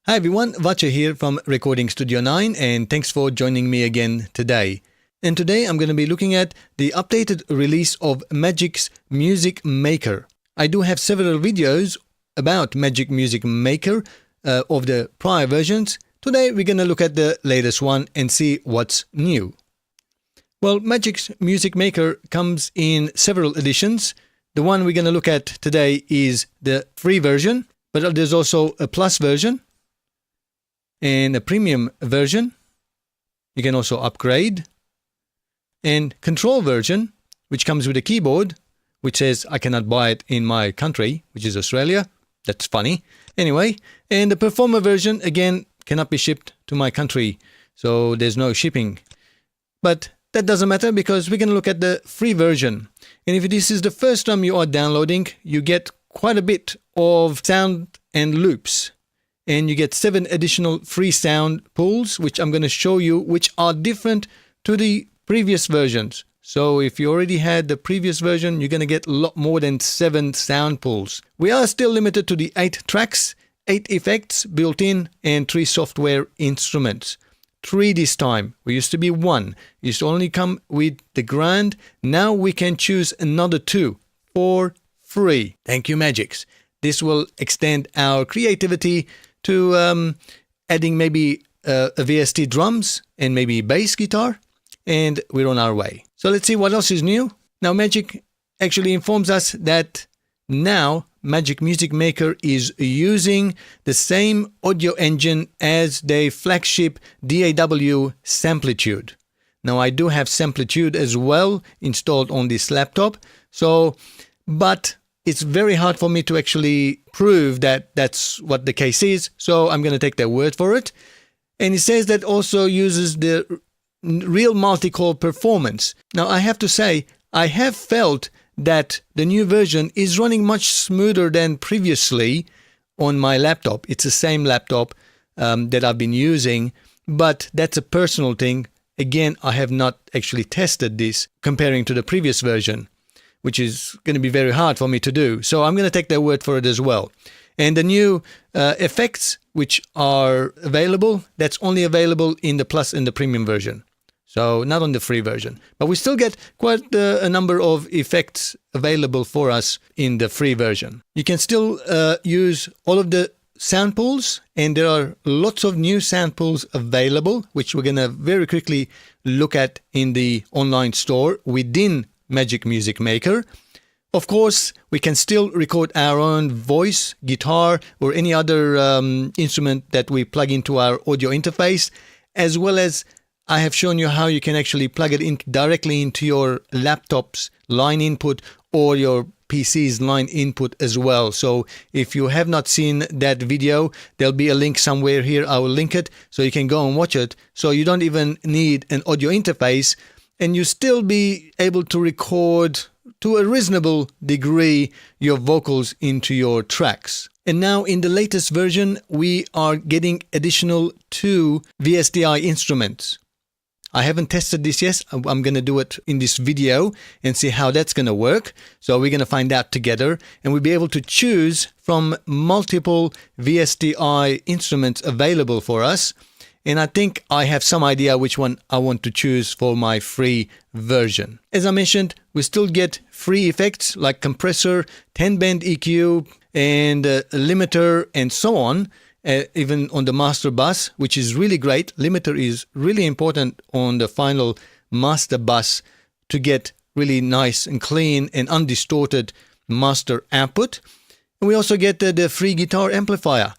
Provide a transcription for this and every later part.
Hi everyone, Vacha here from Recording Studio 9 and thanks for joining me again today. And today I'm going to be looking at the updated release of MAGIX Music Maker. I do have several videos about MAGIX Music Maker of the prior versions. Today we're going to look at the latest one and see what's new. Well, MAGIX Music Maker comes in several editions. The one we're going to look at today is the free version, but there's also a plus version and a premium version. You can also upgrade, and control version, which comes with a keyboard, which says I cannot buy it in my country, which is Australia. That's funny. Anyway, and the performer version, again, cannot be shipped to my country, so there's no shipping. But that doesn't matter because we're going to look at the free version. And if this is the first time you are downloading, you get quite a bit of sound and loops. And you get 7 additional free sound pools, which I'm going to show you, which are different to the previous versions. So if you already had the previous version, you're going to get a lot more than 7 sound pools. We are still limited to the 8 tracks, 8 effects built in, and 3 software instruments. 3 this time. We used to be 1. It used to only come with the grand. Now we can choose another 2 for free. Thank you, MAGIX. This will extend our creativity to adding maybe a VST drums and maybe bass guitar, and we're on our way. So let's see what else is new. Now MAGIX actually informs us that now MAGIX Music Maker is using the same audio engine as their flagship DAW Samplitude. Now I do have Samplitude as well installed on this laptop, but it's very hard for me to actually prove that that's what the case is, so I'm going to take their word for it. And it says that also uses the real multi-core performance. Now I have to say, I have felt that the new version is running much smoother than previously on my laptop. It's the same laptop that I've been using, but that's a personal thing. Again, I have not actually tested this comparing to the previous version, which is going to be very hard for me to do. So I'm going to take their word for it as well. And the new effects which are available, that's only available in the Plus and the Premium version. So not on the free version. But we still get quite a number of effects available for us in the free version. You can still use all of the sound pools, and there are lots of new sound pools available, which we're going to very quickly look at in the online store within MAGIX Music Maker. Of course, we can still record our own voice, guitar, or any other instrument that we plug into our audio interface, as well as I have shown you how you can actually plug it in directly into your laptop's line input or your PC's line input as well. So if you have not seen that video, there'll be a link somewhere here. I will link it so you can go and watch it. So you don't even need an audio interface, and you still be able to record to a reasonable degree your vocals into your tracks. And now in the latest version, we are getting additional 2 Vsti Instruments. I haven't tested this yet. I'm going to do it in this video and see how that's going to work. So we're going to find out together, and we'll be able to choose from multiple Vsti instruments available for us. And I think I have some idea which one I want to choose for my free version. As I mentioned, we still get free effects like compressor, 10-band EQ, and a limiter, and so on, even on the master bus, which is really great. Limiter is really important on the final master bus to get really nice and clean and undistorted master output. And we also get the free guitar amplifier,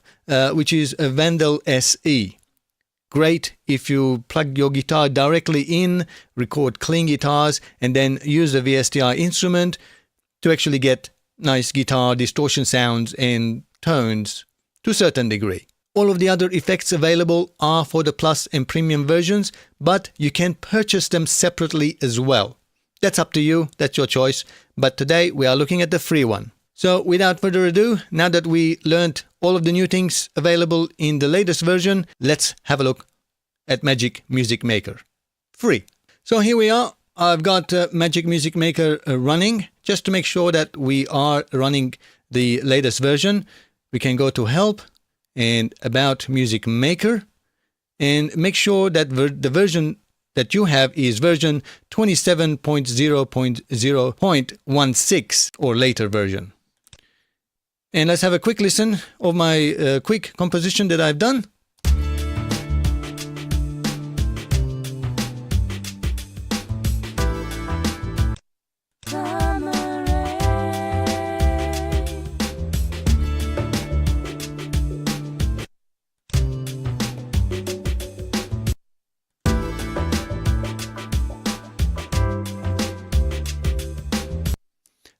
which is a Vandal SE. Great if you plug your guitar directly in, record clean guitars, and then use a VSTI instrument to actually get nice guitar distortion sounds and tones to a certain degree. All of the other effects available are for the Plus and Premium versions, but you can purchase them separately as well. That's up to you, that's your choice, but today we are looking at the free one. So without further ado, now that we learned all of the new things available in the latest version, let's have a look at MAGIX Music Maker. Free. So here we are. I've got MAGIX Music Maker running. Just to make sure that we are running the latest version, we can go to Help and About Music Maker, and make sure that the version that you have is version 27.0.0.16 or later version. And let's have a quick listen of my quick composition that I've done.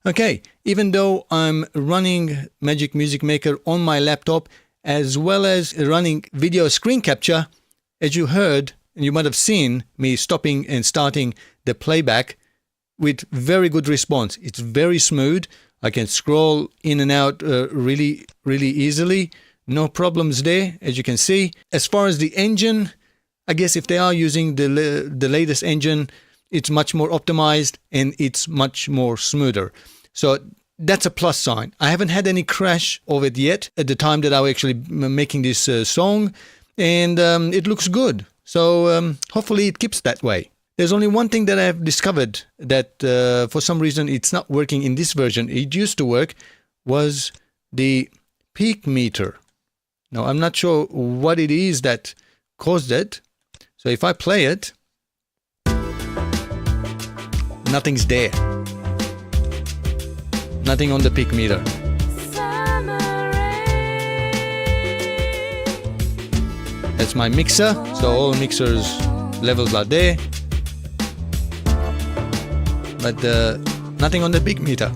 Okay, even though I'm running MAGIX Music Maker on my laptop as well as running video screen capture, as you heard and you might have seen me stopping and starting the playback with very good response. It's very smooth. I can scroll in and out really easily. No problems there, as you can see. As far as the engine, I guess if they are using the latest engine, it's much more optimized and it's much more smoother. So that's a plus sign. I haven't had any crash of it yet at the time that I was actually making this song, and it looks good. So hopefully it keeps that way. There's only one thing that I've discovered that for some reason it's not working in this version. It used to work, was the peak meter. Now I'm not sure what it is that caused it. So if I play it, nothing's there. Nothing on the peak meter. That's my mixer. So all mixers levels are there. But nothing on the peak meter.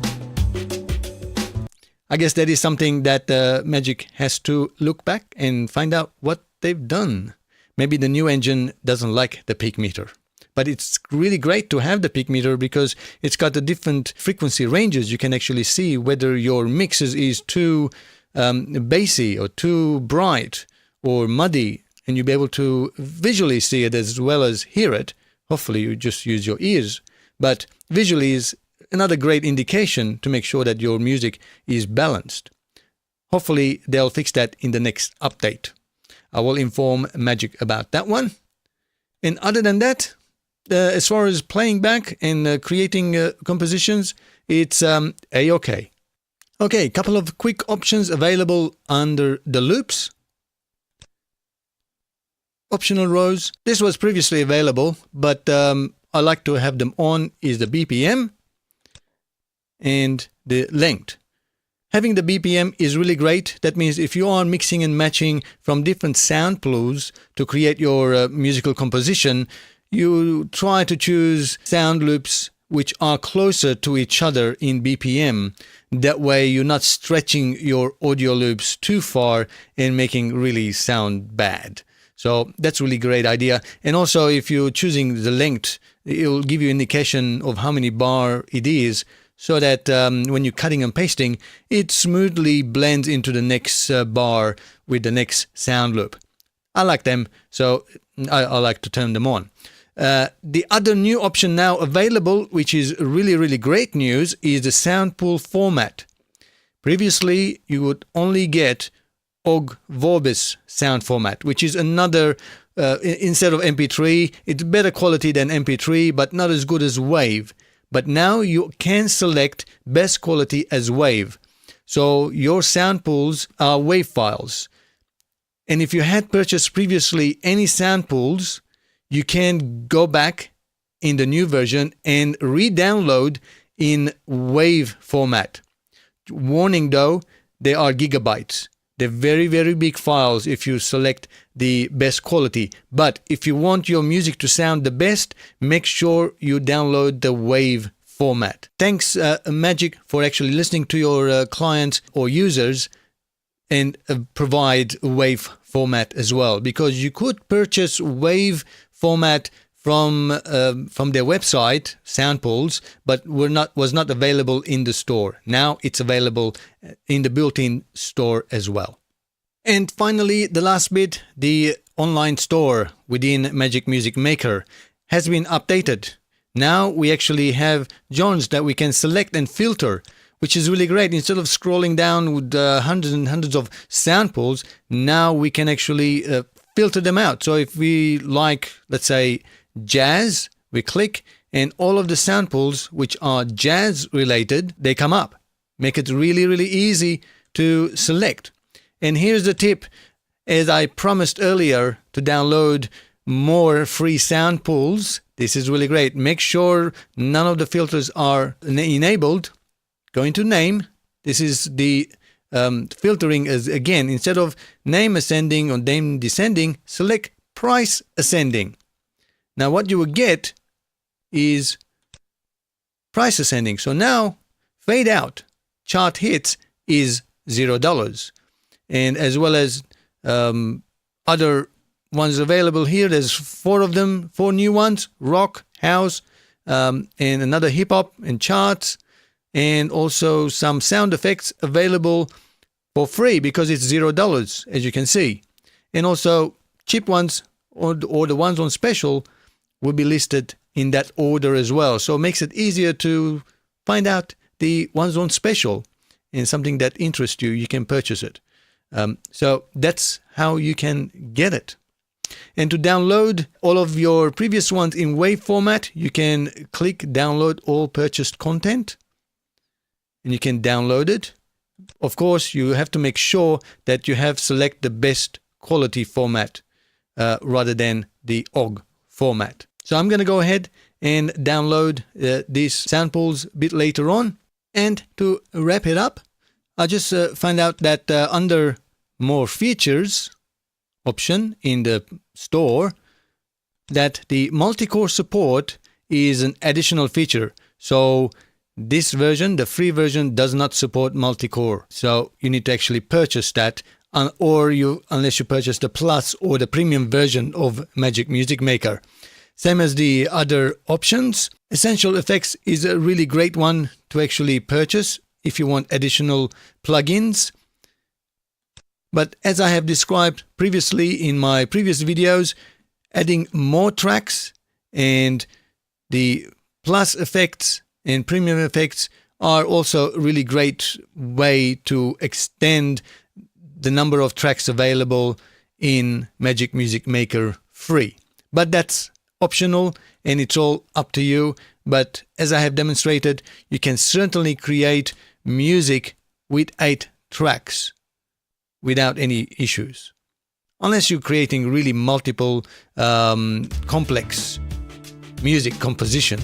I guess that is something that MAGIX has to look back and find out what they've done. Maybe the new engine doesn't like the peak meter. But it's really great to have the peak meter because it's got the different frequency ranges. You can actually see whether your mixes is too bassy or too bright or muddy, and you'll be able to visually see it as well as hear it. Hopefully you just use your ears. But visually is another great indication to make sure that your music is balanced. Hopefully they'll fix that in the next update. I will inform MAGIX about that one. And other than that, as far as playing back and creating compositions, it's a-okay. Okay, couple of quick options available under the loops. Optional rows. This was previously available, but I like to have them on is the BPM and the length. Having the BPM is really great. That means if you are mixing and matching from different sound pools to create your musical composition, you try to choose sound loops which are closer to each other in BPM. That way you're not stretching your audio loops too far and making really sound bad. So that's really great idea. And also if you're choosing the length, it will give you indication of how many bar it is, so that when you're cutting and pasting, it smoothly blends into the next bar with the next sound loop. I like them, so I like to turn them on. The other new option now available, which is really great news, is the Soundpool format. Previously, you would only get Ogg Vorbis sound format, which is another, instead of MP3, it's better quality than MP3, but not as good as WAV. But now you can select best quality as WAV. So your sound pools are WAV files. And if you had purchased previously any sound pools, you can go back in the new version and re-download in WAV format. Warning though, they are gigabytes. They're very big files if you select the best quality. But if you want your music to sound the best, make sure you download the WAV format. Thanks MAGIX for actually listening to your clients or users and provide WAV format as well, because you could purchase WAV format from their website, Soundpools, but was not available in the store. Now it's available in the built-in store as well. And finally, the last bit, the online store within MAGIX Music Maker has been updated. Now we actually have genres that we can select and filter. which is really great. Instead of scrolling down with hundreds and hundreds of sound pools, now we can actually filter them out. So if we like, let's say, jazz, we click, and all of the sound pools which are jazz related, they come up. Make it really, really easy to select. And here's the tip. As I promised earlier, to download more free sound pools. This is really great. Make sure none of the filters are enabled. Go into name. This is the filtering as, again, instead of name ascending or name descending, select price ascending. Now what you will get is price ascending. So now fade out chart hits is $0. And as well as other ones available here, there's 4 of them, 4 new ones: rock, house, and another hip hop and charts, and also some sound effects available for free because it's $0, as you can see. And also cheap ones or the ones on special will be listed in that order as well. So it makes it easier to find out the ones on special, and something that interests you, you can purchase it. So that's how you can get it. And to download all of your previous ones in WAV format, you can click download all purchased content and you can download it. Of course, you have to make sure that you have select the best quality format rather than the OGG format. So I'm going to go ahead and download these samples a bit later on. And to wrap it up, I just find out that under more features option in the store, that the multi-core support is an additional feature. So this version, the free version, does not support multi-core. So you need to actually purchase that, unless you purchase the Plus or the premium version of MAGIX Music Maker. Same as the other options. Essential Effects is a really great one to actually purchase if you want additional plugins. But as I have described previously in my previous videos, adding more tracks and the Plus effects and premium effects are also a really great way to extend the number of tracks available in MAGIX Music Maker free. But that's optional and it's all up to you. But as I have demonstrated, you can certainly create music with 8 tracks without any issues, unless you're creating really multiple complex music composition.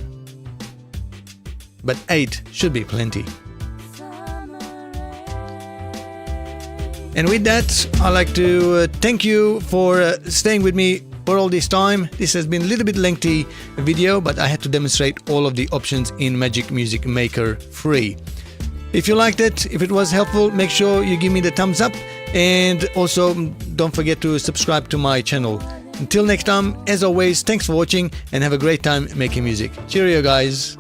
But 8 should be plenty. And with that, I'd like to thank you for staying with me for all this time. This has been a little bit lengthy video, but I had to demonstrate all of the options in MAGIX Music Maker free. If you liked it, if it was helpful, make sure you give me the thumbs up, and also don't forget to subscribe to my channel. Until next time, as always, thanks for watching and have a great time making music. Cheerio, guys.